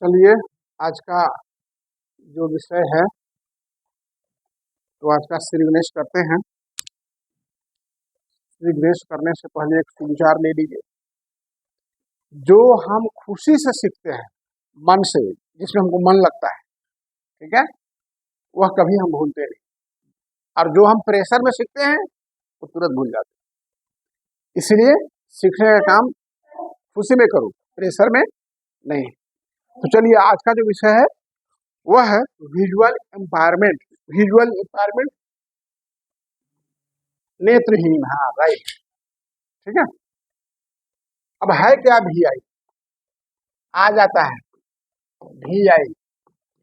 चलिए, आज का जो विषय है तो आज का श्री गणेश करते हैं। श्री गणेश करने से पहले एक सुविचार ले लीजिए। जो हम खुशी से सीखते हैं, मन से, जिसमें हमको मन लगता है, ठीक है, वह कभी हम भूलते नहीं। और जो हम प्रेशर में सीखते हैं वो तुरंत भूल जाते हैं। इसलिए सीखने का काम खुशी में करो, प्रेशर में नहीं। तो चलिए, आज का जो विषय है वह है विजुअल एम्पावरमेंट। विजुअल एम्पावरमेंट, नेत्रहीन, हाँ राइट, ठीक है। अब है क्या VI? आ जाता है VI,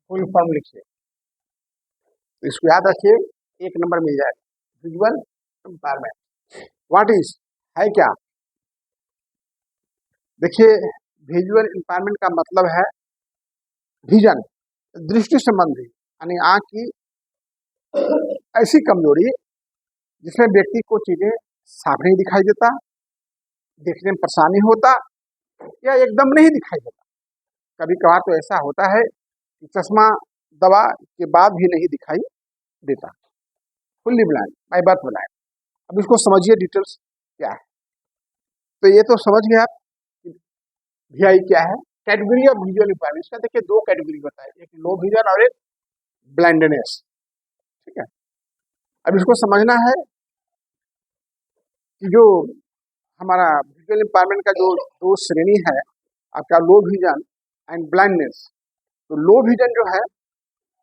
फुल फॉर्म लिखिए, तो इसको याद रखिए, 1 नंबर मिल जाएगा। विजुअल एम्पावरमेंट व्हाट इज, है क्या? देखिए, विजुअल एम्पावरमेंट का मतलब है विजन, दृष्टि संबंधी, यानी आंख की ऐसी कमजोरी जिसमें व्यक्ति को चीजें साफ नहीं दिखाई देता, देखने में परेशानी होता, या एकदम नहीं दिखाई देता। कभी कभार तो ऐसा होता है कि चश्मा दवा के बाद भी नहीं दिखाई देता, fully blind, by birth blind. अब इसको समझिए डिटेल्स क्या है। तो ये तो समझ गए आप VI क्या है। कैटेगरी ऑफ विजुअल इम्पायरमेंट, इसका देखिए 2 कैटेगरी होता है, एक लो विजन और एक ब्लाइंडनेस, ठीक है। अब इसको समझना है कि जो हमारा विजुअल इम्पायरमेंट का जो 2 श्रेणी है, आपका लो विजन एंड ब्लाइंडनेस। तो लो विजन जो है,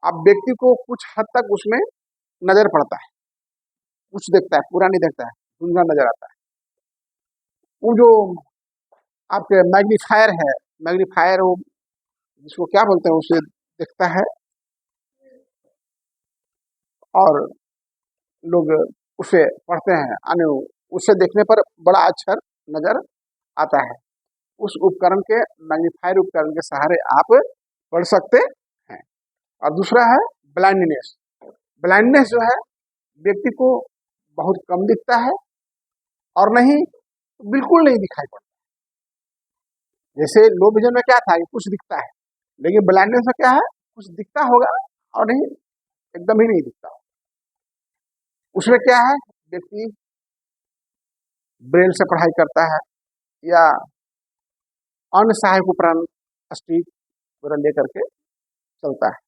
आप व्यक्ति को कुछ हद तक उसमें नजर पड़ता है, कुछ देखता है, पूरा नहीं देखता है, धुंधला नजर आता है। वो जो आपके मैग्नीफायर है, मैग्नीफायर वो जिसको क्या बोलते हैं, उसे देखता है और लोग उसे पढ़ते हैं, यानी उसे देखने पर बड़ा अक्षर नजर आता है। उस उपकरण के, मैग्नीफायर उपकरण के सहारे आप पढ़ सकते हैं। और दूसरा है ब्लाइंडनेस। ब्लाइंडनेस जो है, व्यक्ति को बहुत कम दिखता है और नहीं, बिल्कुल नहीं दिखाई पड़ता। जैसे लो विजन में क्या था कि कुछ दिखता है, लेकिन ब्लाइंडनेस में क्या है, कुछ दिखता होगा और नहीं, एकदम ही नहीं दिखता। उसमें क्या है, व्यक्ति ब्रेल से पढ़ाई करता है या अन्य सहायक उपकरण, स्टिक वगैरह लेकर के चलता है।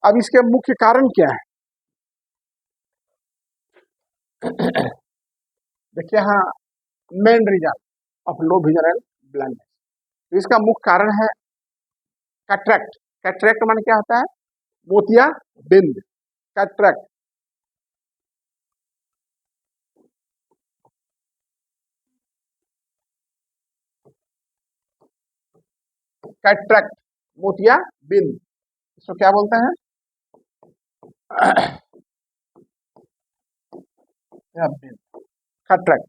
अब इसके मुख्य कारण क्या है? देखिए, हाँ, main reason of low vision and blindness, तो इसका मुख्य कारण है कैटरेक्ट। कैटरेक्ट माने क्या होता है? मोतिया बिंद, कैटरेक्ट। कैटरेक्ट, मोतिया बिंद, इसको क्या बोलते हैं? कैटरेक्ट।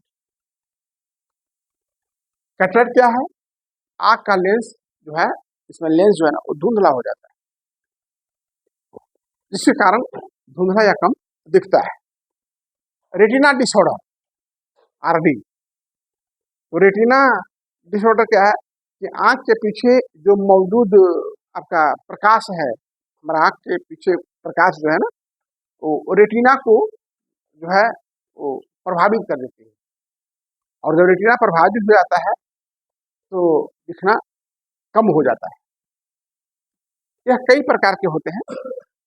कैटरेक्ट क्या है? आंख का लेंस जो है, इसमें लेंस जो है ना, वो धुंधला हो जाता है, जिसके कारण धुंधला या कम दिखता है। Retina disorder, RD। तो रेटिना डिसऑर्डर क्या है कि आंख के पीछे जो मौजूद आपका प्रकाश है, हमारा आंख के पीछे प्रकाश जो है ना, वो रेटिना को जो है वो प्रभावित कर देती है। और जब रेटिना प्रभावित हो जाता है तो दिखना कम हो जाता है। यह कई प्रकार के होते हैं,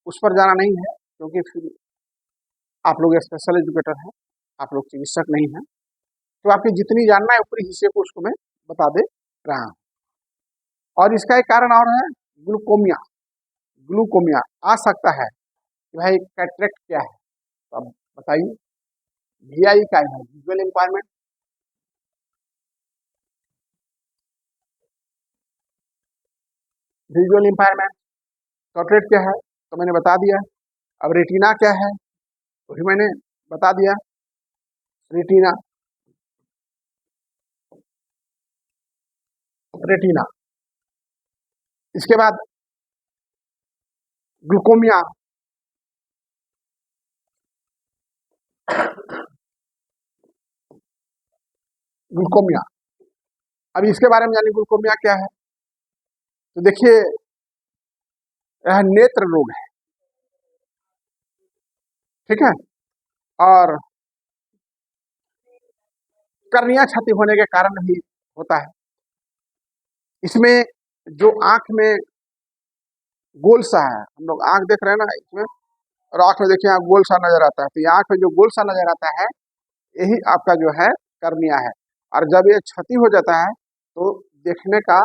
उस पर जाना नहीं है, क्योंकि फिर आप लोग स्पेशल एजुकेटर हैं, आप लोग चिकित्सक नहीं हैं। तो आपकी जितनी जानना है ऊपरी हिस्से को, उसको मैं बता दे रहा हूँ। और इसका एक कारण और है, ग्लूकोमिया। ग्लूकोमिया आ सकता है कि भाई कैटरेक्ट क्या है, तो अब बताइए। VI का है विजुअल इम्पायरमेंट। विजुअल इम्पायरमेंट, कैटरेक्ट क्या है तो मैंने बता दिया। अब रेटिना क्या है तो भी मैंने बता दिया, रेटिना। रेटिना, इसके बाद ग्लूकोमिया। ग्लूकोमिया, अब इसके बारे में जानिए, ग्लूकोमिया क्या है। तो देखिए यह नेत्र रोग है, ठीक है। और कर्निया क्षति होने के कारण भी होता है। इसमें जो आंख में गोल सा है, हम लोग आंख देख रहे हैं ना इसमें, और आंख में देखिए यहाँ गोल सा नजर आता है, तो ये आंख में जो गोल सा नजर आता है यही आपका जो है कर्निया है। और जब ये क्षति हो जाता है तो देखने का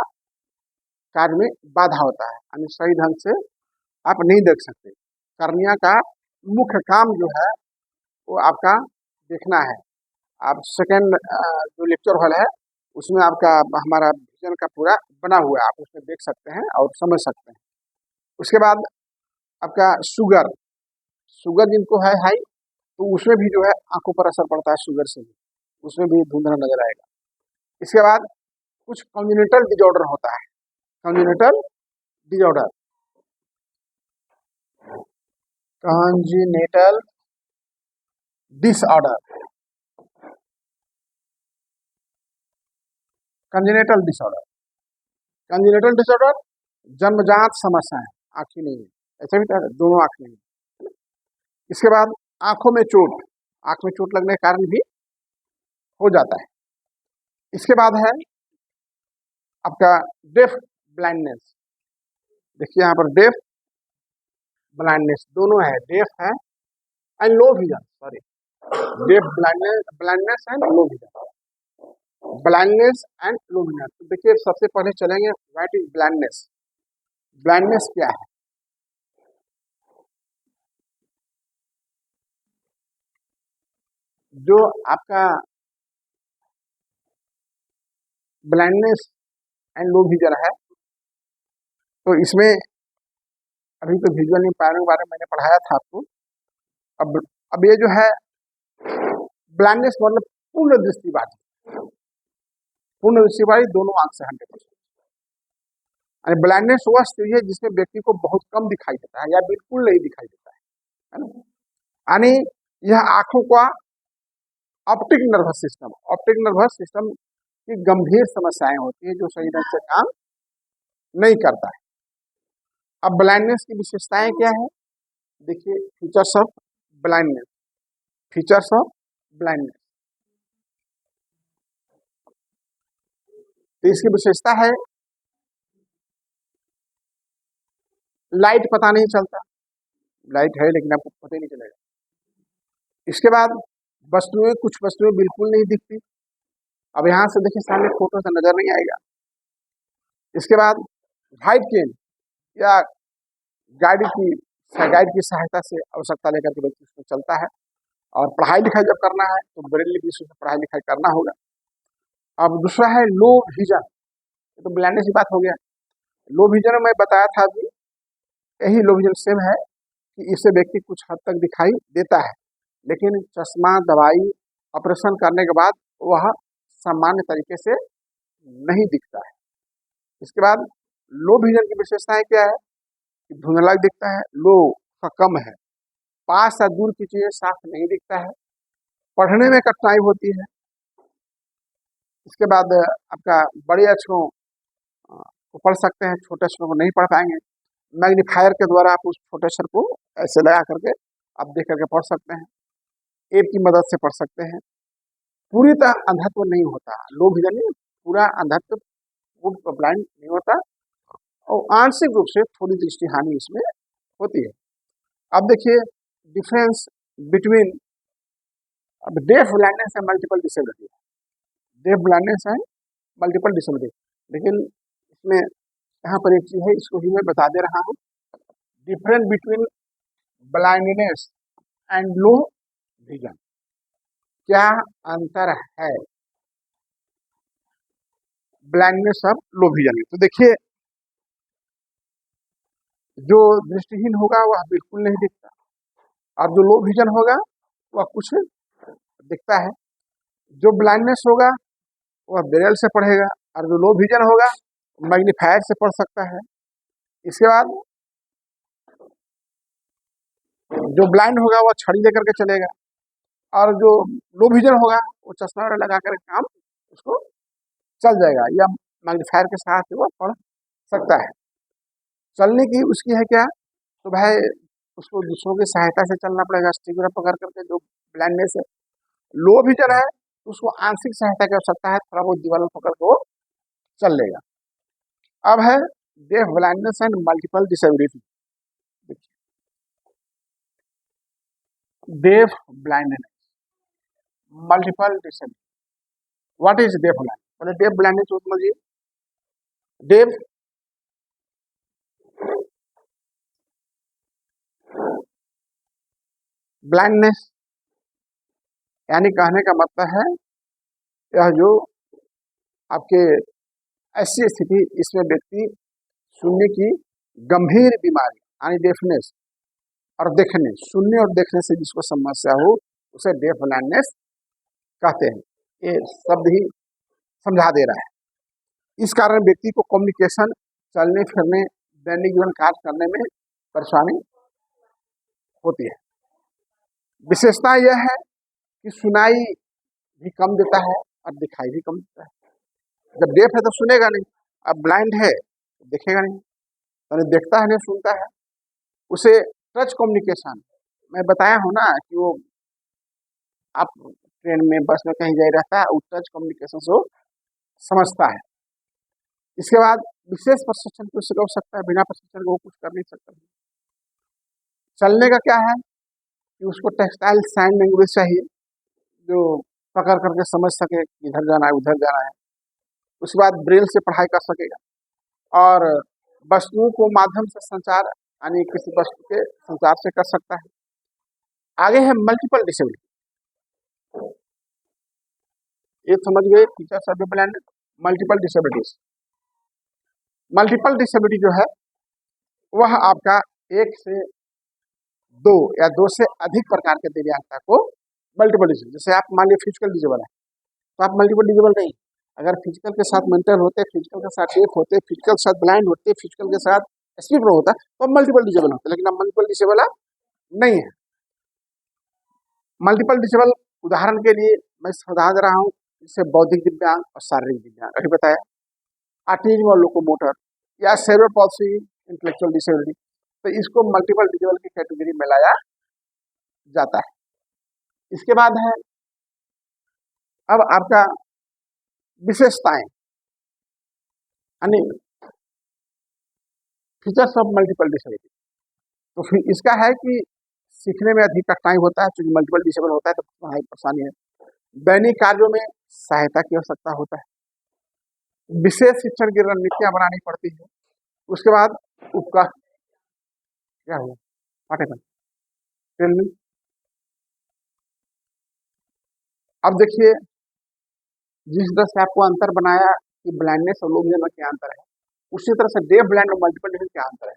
कार्य में बाधा होता है, यानी सही ढंग से आप नहीं देख सकते। कर्निया का मुख्य काम जो है वो आपका देखना है। आप सेकेंड जो लेक्चर हॉल है उसमें आपका हमारा विजन का पूरा बना हुआ है, आप उसमें देख सकते हैं और समझ सकते हैं। उसके बाद आपका शुगर, शुगर जिनको है हाई तो उसमें भी जो है आंखों पर असर पड़ता है, शुगर से भी उसमें भी धुंधला नजर आएगा। इसके बाद कुछ कॉन्जेनिटल डिजॉर्डर होता है, congenital disorder, congenital disorder, congenital disorder, congenital disorder जन्मजात समस्या है, आंखें नहीं है, ऐसे भी दोनों आंखें नहीं है। इसके बाद आंखों में चोट, आंख में चोट लगने के कारण भी हो जाता है। इसके बाद है आपका डेफ ब्लाइंडनेस, देखिए यहाँ पर डेफ ब्लाइंडनेस दोनों है, डेफ है and low vision, sorry deaf blindness and low vision, blindness and low vision. तो देखिए सबसे पहले चलेंगे व्हाट इज ब्लाइंडनेस, ब्लाइंडनेस क्या है। जो आपका ब्लाइंडनेस एंड लो विजन है तो इसमें अभी तो विजुअल इम्पायरिंग के बारे में मैंने पढ़ाया था आपको। अब ये जो है ब्लाइंडनेस मतलब पूर्ण दृष्टिबाजी, पूर्ण दृष्टिबाजी दोनों आंख से 100%। ब्लाइंडनेस वह स्थिति है जिसमें व्यक्ति को बहुत कम दिखाई देता है या बिल्कुल नहीं दिखाई देता है ना। यानी यह आंखों का optic nervous system, optic nervous system की गंभीर समस्याएं होती है जो सही ढंग से काम नहीं करता है। अब ब्लाइंडनेस की विशेषताएं क्या है, देखिए features of blindness, features of blindness, तो इसकी विशेषता है लाइट पता नहीं चलता, लाइट है लेकिन आपको पता ही नहीं चलेगा। इसके बाद वस्तुएं, कुछ वस्तुएं बिल्कुल नहीं दिखती, अब यहाँ से देखिए सामने फोटो से नजर नहीं आएगा। इसके बाद वाइट केन या गाइड की सहायता से आवश्यकता लेकर के व्यक्ति उसमें चलता है। और पढ़ाई लिखाई जब करना है तो ब्रेल लिपि से पढ़ाई लिखाई करना होगा। अब दूसरा है लो विजन, तो ब्लाइंडनेस की बात हो गया। लो विजन में मैं बताया था अभी, यही लो विजन सेम है कि इससे व्यक्ति कुछ हद तक दिखाई देता है लेकिन चश्मा, दवाई, ऑपरेशन करने के बाद वह सामान्य तरीके से नहीं दिखता है। इसके बाद लो विजन की विशेषताएं क्या है कि धुंधला दिखता है, लो का कम है, पास या दूर की चीजें साफ नहीं दिखता है, पढ़ने में कठिनाई होती है। इसके बाद आपका बड़े अक्षरों को पढ़ सकते हैं, छोटे अक्षरों को नहीं पढ़ पाएंगे। मैग्नीफायर के द्वारा आप उस छोटे अक्षर को ऐसे लगा करके आप देख करके पढ़ सकते हैं, एप की मदद से पढ़ सकते हैं। पूरी तरह अंधत्व नहीं होता, लो विजन में पूरा अंधत्व, ब्लाइंड नहीं होता, और आंशिक रूप से थोड़ी दृष्टि हानि इसमें होती है। अब देखिए difference between deaf blindness and multiple disability, deaf blindness and multiple disability, लेकिन इसमें यहाँ पर एक चीज है, इसको भी मैं बता दे रहा हूँ। Difference between blindness and low vision, क्या अंतर है ब्लाइंडनेस और लो विजन में। तो देखिए जो दृष्टिहीन होगा वह बिल्कुल नहीं दिखता, और जो लो विजन होगा वह कुछ दिखता है। जो ब्लाइंडनेस होगा वह ब्रेल से पढ़ेगा, और जो लो विजन होगा मैग्नीफायर से पढ़ सकता है। इसके बाद जो ब्लाइंड होगा वह छड़ी लेकर के चलेगा, और जो लो विजन होगा वो चश्मा लगा कर काम उसको चल जाएगा, या मैग्नीफायर के साथ वो पढ़ सकता है। चलने की उसकी है क्या, तो भाई उसको दूसरों की सहायता से चलना पड़ेगा, स्टीयरिंग पकड़ करके। जो ब्लाइंडनेस है, लो विजन है, तो उसको आंशिक सहायता की आवश्यकता है, थोड़ा बहुत दीवार पकड़ के वो चल लेगा। अब है deaf blindness and multiple disability. Deaf blindness, multiple disability. What is deaf blind? पहले डेफ ब्लाइंडनेस को समझिए। डेफ ब्लाइंडनेस यानी कहने का मतलब है यह जो आपके ऐसी स्थिति इसमें व्यक्ति सुनने की गंभीर बीमारी यानी डेफनेस और देखने, सुनने और देखने से जिसको समस्या हो उसे डेफ ब्लाइंडनेस कहते हैं। ये शब्द ही समझा दे रहा है। इस कारण व्यक्ति को कम्युनिकेशन, चलने फिरने, दैनिक जीवन कार्य करने में परेशानी होती है। विशेषता यह है कि सुनाई भी कम देता है और दिखाई भी कम देता है। जब डेफ है तो सुनेगा नहीं, अब ब्लाइंड है तो देखेगा नहीं, तो देखता है नहीं सुनता है। उसे टच कम्युनिकेशन, मैं बताया हूँ ना कि वो आप ट्रेन में बस में कहीं जा रहता है, वो टच कम्युनिकेशन से वो समझता है। इसके बाद विशेष प्रशिक्षण की उससे हो सकता है, बिना प्रशिक्षण के वो कुछ कर नहीं सकता। चलने का क्या है कि उसको टेक्सटाइल साइन लैंग्वेज चाहिए, जो पकड़ करके समझ सके इधर जाना है उधर जाना है। उसके बाद ब्रेल से पढ़ाई कर सकेगा और वस्तुओं को माध्यम से संचार यानी किसी वस्तु के संचार से कर सकता है। आगे है मल्टीपल डिसेबिलिटी। ये समझ गए features of blind. Multiple disabilities, multiple disability जो है वह आपका एक से दो या दो से अधिक प्रकार के दिव्यांगता को मल्टीपल डिसेबिलिटी। जैसे आप मान लीजिए फिजिकल डिसेबल है तो आप मल्टीपल डिसेबल नहीं, अगर फिजिकल के साथ मेंटल होते, फिजिकल के साथ डेफ होते, फिजिकल के साथ ब्लाइंड होते, फिजिकल के साथ स्पीड प्रो होता तो अब मल्टीपल डिसेबल होते, लेकिन अब मल्टीपल डिसेबल आप नहीं है। मल्टीपल डिसेबल उदाहरण के लिए मैं समझा दे रहा हूँ, जैसे बौद्धिक दिव्यांग और शारीरिक दिव्यांग अभी बताया, ऑटिज्म और लोकोमोटर या सेरेब्रल पॉल्सी, इंटेलेक्चुअल डिसेबिलिटी, तो इसको मल्टीपल डिसेबल की कैटेगरी में लाया जाता है। इसके बाद है अब आपका विशेषताएं यानी फीचर्स ऑफ मल्टीपल डिसेबिलिटी। तो फिर इसका है कि सीखने में अधिक कठिनाई होता है, क्योंकि मल्टीपल डिसेबल होता है तो पढ़ाई परेशानी है। दैनिक कार्यों में सहायता की आवश्यकता होता है, विशेष शिक्षण की रणनीतियां बनानी पड़ती है। उसके बाद उपका क्या हुआ पाठ्यक्रम टेल मी। अब देखिए जिस तरह से आपको अंतर बनाया कि ब्लाइंडनेस और लो विजन में क्या अंतर है, उसी तरह से डेफ ब्लाइंड और मल्टीपल डिसेबिलिटी क्या अंतर है।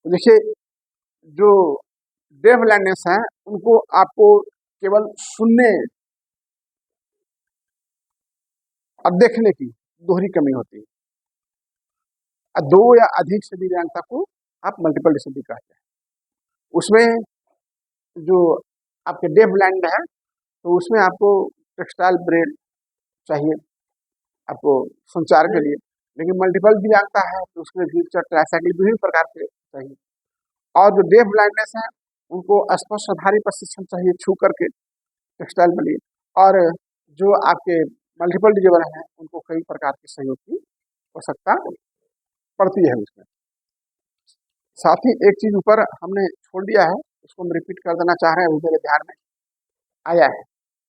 तो देखिए जो डेफ ब्लाइंडनेस है उनको आपको केवल सुनने और देखने की दोहरी कमी होती है, और दो या अधिक से दिव्यांगता को आप मल्टीपल डिसेबिलिटी कहते हैं। उसमें जो आपके डेफ ब्लाइंड है तो उसमें आपको टेक्सटाइल ब्रेल चाहिए आपको संचार के लिए, लेकिन मल्टीपल दिव्यांगता है तो उसमें व्हीलचेयर, ट्राइसाइकिल विभिन्न प्रकार के चाहिए। और जो डेफ ब्लाइंडनेस है उनको स्पर्श आधारित प्रशिक्षण चाहिए छू करके टेक्सटाइल के लिए, और जो आपके मल्टीपल डिसेबल हैं उनको कई प्रकार के सहयोग की आवश्यकता पड़ती है उसमें। साथ ही एक चीज ऊपर हमने छोड़ दिया है, उसको हम रिपीट कर देना चाह रहे हैं, वो मेरे ध्यान में आया है,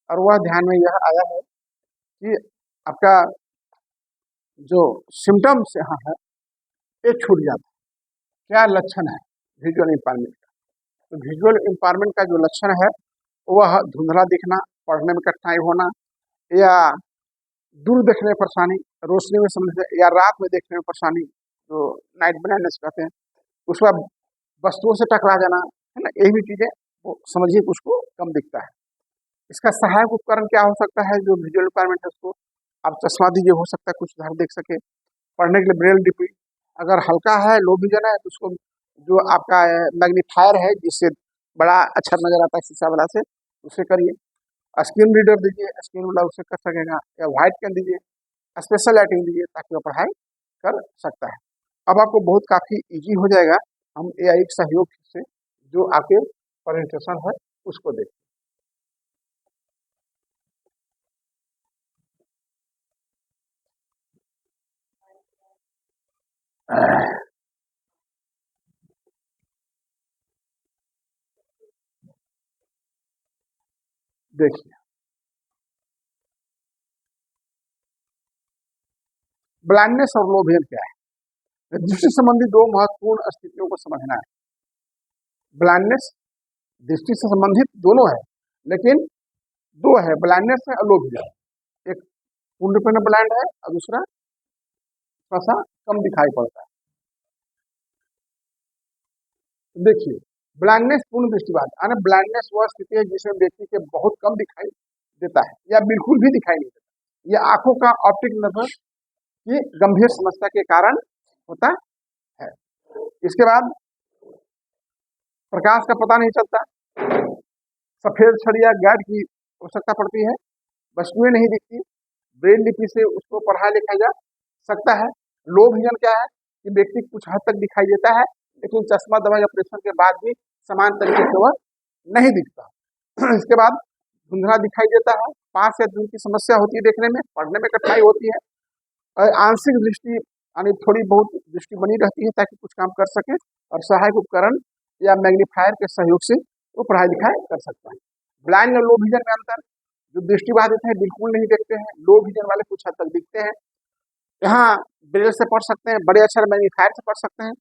और वह ध्यान में यह आया है कि आपका जो सिम्टम्स यहाँ है ये छूट जाता है। क्या लक्षण है विजुअल इम्पायरमेंट का? तो विजुअल इम्पायरमेंट का जो लक्षण है वह धुंधला दिखना, पढ़ने में कठिनाई होना, या दूर देखने में परेशानी, रोशनी में समझने या रात में देखने में परेशानी, जो नाइट ब्लाइंडनेस कहते हैं। उसके बाद वस्तुओं से टकरा जाना, है ना, यही भी चीजें वो समझिए कि उसको कम दिखता है। इसका सहायक उपकरण क्या हो सकता है जो विजुअल इम्पायरमेंट है उसको आप चश्मा दीजिए, हो सकता है कुछ उधर देख सके। पढ़ने के लिए ब्रेल लिपि, अगर हल्का है लो विजन है तो उसको जो आपका मैग्नीफायर है जिससे बड़ा अच्छा नजर आता है शीशा वाला से, उसे करिए। स्क्रीन रीडर दीजिए, स्क्रीन वाला उसे कर सकेगा, या व्हाइट पेन दीजिए, स्पेशल लाइटिंग दीजिए ताकि वो पढ़ाई कर सकता है। अब आपको बहुत काफी इजी हो जाएगा। हम एआई के सहयोग से जो आपके प्रेजेंटेशन है उसको देखें। देखिए, ब्लाइंडनेस और लो विजन क्या है? दृष्टि संबंधी दो महत्वपूर्ण स्थितियों को समझना है। ब्लाइंडनेस दृष्टि से संबंधित दोनों है, लेकिन दो है, ब्लाइंडनेस है और लो विजन। एक पूर्ण रूप में ब्लाइंड है और दूसरा थोड़ा सा कम दिखाई पड़ता है। तो देखिए, ब्लाइंडनेस पूर्ण दृष्टिबाध, यानी ब्लाइंडनेस वह स्थिति है जिसमें व्यक्ति के बहुत कम दिखाई देता है या बिल्कुल भी दिखाई नहीं देता। यह आंखों का ऑप्टिक नर्व की गंभीर समस्या के कारण होता है। इसके बाद प्रकाश का पता नहीं चलता, सफेद छड़ या गाइड की आवश्यकता पड़ती है, वस्तुएं नहीं दिखती, ब्रेल लिपि से उसको पढ़ा लिखा जा सकता है। लो विजन क्या है कि व्यक्ति कुछ हद तक दिखाई देता है, लेकिन चश्मा दवाई ऑपरेशन के बाद भी समान तरीके से वह नहीं दिखता। इसके बाद धुंधला दिखाई देता है, पास या दूर की समस्या होती है देखने में, पढ़ने में कठिनाई होती है, और आंशिक दृष्टि यानी थोड़ी बहुत दृष्टि बनी रहती है ताकि कुछ काम कर सके, और सहायक उपकरण या मैग्नीफायर के सहयोग से वो पढ़ाई लिखाई कर सकता है। ब्लाइंड और लो विजन में अंतर, जो दृष्टिबाधित है बिल्कुल नहीं देखते हैं, लो विजन वाले कुछ हद तक दिखते हैं। यहाँ ब्रेल से पढ़ सकते हैं, बड़े अक्षर मैग्नीफायर से पढ़ सकते हैं,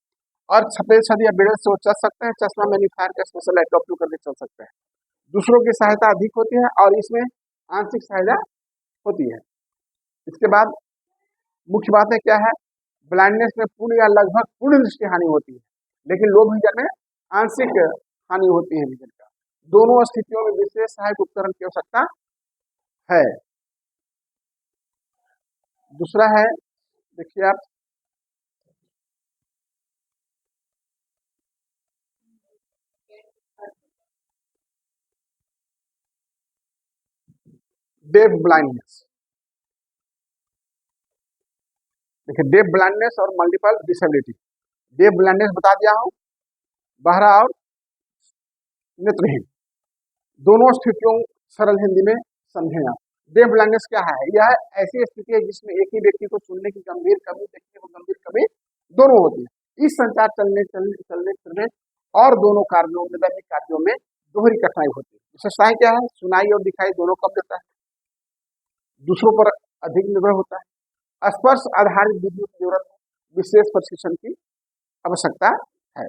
और सफेद छड़ या ब्रेल से वो चल सकते हैं, चश्मा मैग्नीफायर का स्पेशल लाइट ऑप्ट करके चल सकते हैं। दूसरों की सहायता अधिक होती है और इसमें आंशिक सहायता होती है। इसके बाद मुख्य बातें क्या है? ब्लाइंडनेस में पूर्ण या लगभग पूर्ण दृष्टि हानि होती है, लेकिन लो विजन में आंशिक हानि होती है विजन का। दोनों स्थितियों में विशेष सहायक उपकरण की आवश्यकता है। दूसरा है, देखिए आप, डेफ ब्लाइंडनेस। देखिए, डेफ ब्लाइंडनेस और मल्टीपल डिसेबिलिटी। डेफ ब्लाइंडनेस बता दिया हूं, बहरा और नेत्रहीन, दोनों स्थितियों सरल हिंदी में समझें आप। डेफ ब्लाइंडनेस क्या है? यह ऐसी स्थिति है जिसमें एक ही व्यक्ति को सुनने की गंभीर कमी, देखने को गंभीर कमी दोनों होती है। इस संचार चलने चलने चलने फिरने और दोनों कार्यों में, दैनिक कार्यों में दोहरी कठिनाई होती है। विशेषताएं क्या है? सुनाई और दिखाई दोनों कम देता है, दूसरों पर अधिक निर्भर होता है, स्पर्श आधारित विधियों की जरूरत है, विशेष प्रशिक्षण की आवश्यकता है।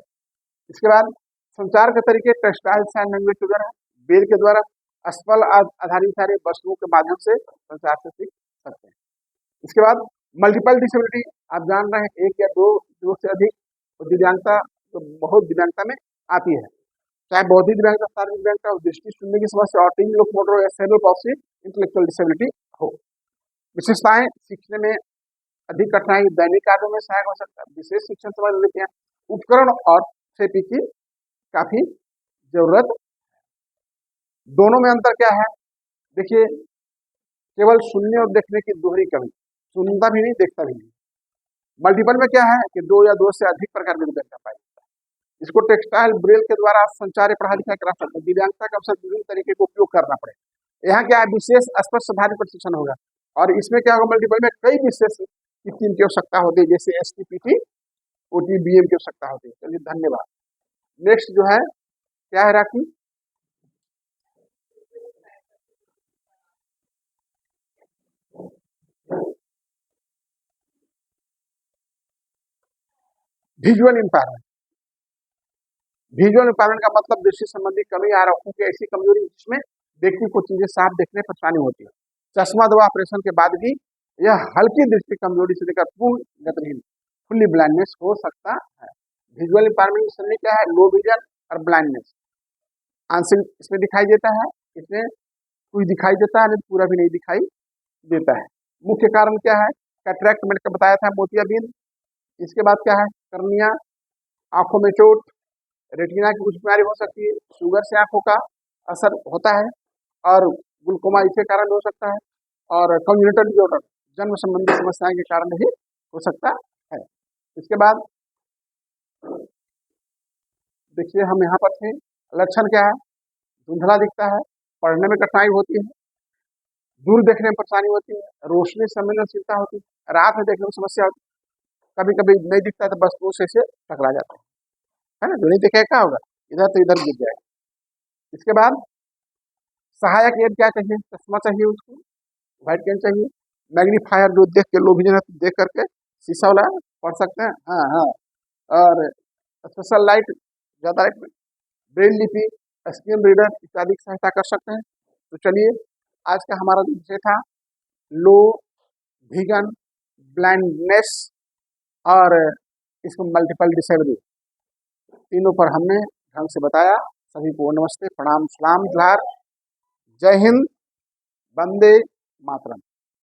इसके बाद संचार के तरीके टेक्सटाइल साइन लैंग्वेज वगैरह, बेल के द्वारा, स्पल आधारित सारे वस्तुओं के माध्यम से संचार से सीख सकते हैं। इसके बाद मल्टीपल डिसेबिलिटी, आप जान रहे हैं एक या दो से अधिक दिव्यांगता, तो बहुत दिव्यांगता में आती है, चाहे बौद्धिक दिव्यांगता, शारीरिक दिव्यांगता, दृष्टि सुनने की समस्या, ऑटिज्म, लोकोमोटर या सेरेब्रल पॉल्सी, इंटेलेक्चुअल डिसेबिलिटी हो। विशेषताएं सीखने में अधिक कठिनाई, दैनिक कार्यों में सहायक हो सकता है, विशेष शिक्षण समझ लेते हैं, उपकरण और थेरेपी की काफी जरूरत। दोनों में अंतर क्या है? देखिए, केवल सुनने और देखने की दोहरी कमी, सुनता भी नहीं देखता भी नहीं। मल्टीपल में क्या है कि दो या दो से अधिक प्रकार के दिव्यांगता पाई जाता है। इसको टेक्सटाइल ब्रेल के द्वारा संचार पढ़ा लिखा करा सकते हैं, दिव्यांगता का अवसर विभिन्न तरीके का उपयोग करना पड़े। यहाँ क्या है? विशेष स्पर्श आधारित प्रशिक्षण होगा, और इसमें क्या होगा? मल्टीपल में कई विशेष टीम की आवश्यकता होती है, जैसे STPT, OTBM की आवश्यकता होती है। चलिए, धन्यवाद। नेक्स्ट जो है क्या है राखी? विजुअल इम्पायरमेंट। विजुअल इम्पायरमेंट का मतलब दृष्टि संबंधी कमी या आंखों की ऐसी कमजोरी जिसमें व्यक्ति को चीजें साफ देखने में परेशानी होती है। चश्मा दवा ऑपरेशन के बाद भी यह हल्की दृष्टि कमजोरी से लेकर पूर्ण नेत्रहीन, फुल्ली ब्लाइंडनेस हो सकता है। विजुअल इम्पायरमेंट समय क्या है? लो विजन और ब्लाइंडनेस। आंशिक इसमें दिखाई देता है, इसमें कुछ दिखाई देता है, लेकिन पूरा भी नहीं दिखाई देता है। मुख्य कारण क्या है? कैटरेक्ट मैंने बताया था, मोतियाबिंद। इसके बाद क्या है? कर्निया, आंखों में चोट, रेटिना की कुछ बीमारी हो सकती है, शुगर से आंखों का असर होता है, और ग्लूकोमा इसके कारण हो सकता है, और कंजेनिटल डिसऑर्डर, जन्म संबंधी समस्याएं के कारण भी हो सकता है। इसके बाद देखिए हम यहाँ पर थे, लक्षण क्या है, धुंधला दिखता है, पढ़ने में कठिनाई होती है, दूर देखने में परेशानी होती है, रोशनी संवेदनशीलता होती है, रात में देखने में समस्या होती है, कभी कभी नहीं दिखता तो बस दूर से टकरा जाता है ना, जो नहीं दिखेगा क्या होगा, इधर तो इधर गिर जाएगा। इसके बाद सहायक एड क्या चाहिए, चश्मा चाहिए उसको, व्हाइट पेन चाहिए, मैग्नीफायर जो देख के लोग देख करके शीशा वाला पढ़ सकते हैं, हाँ हाँ, और स्पेशल लाइट, ज्यादा लाइट में, ब्रेल लिपि, स्क्रीन रीडर इत्यादि की सहायता कर सकते हैं। तो चलिए आज का हमारा जो विषय था लो विजन, ब्लाइंडनेस और इसको मल्टीपल डिसेबिलिटी, तीनों पर हमने ढंग से बताया। सभी को नमस्ते, प्रणाम, सलाम, जोहार, जय हिंद, वंदे मातरम।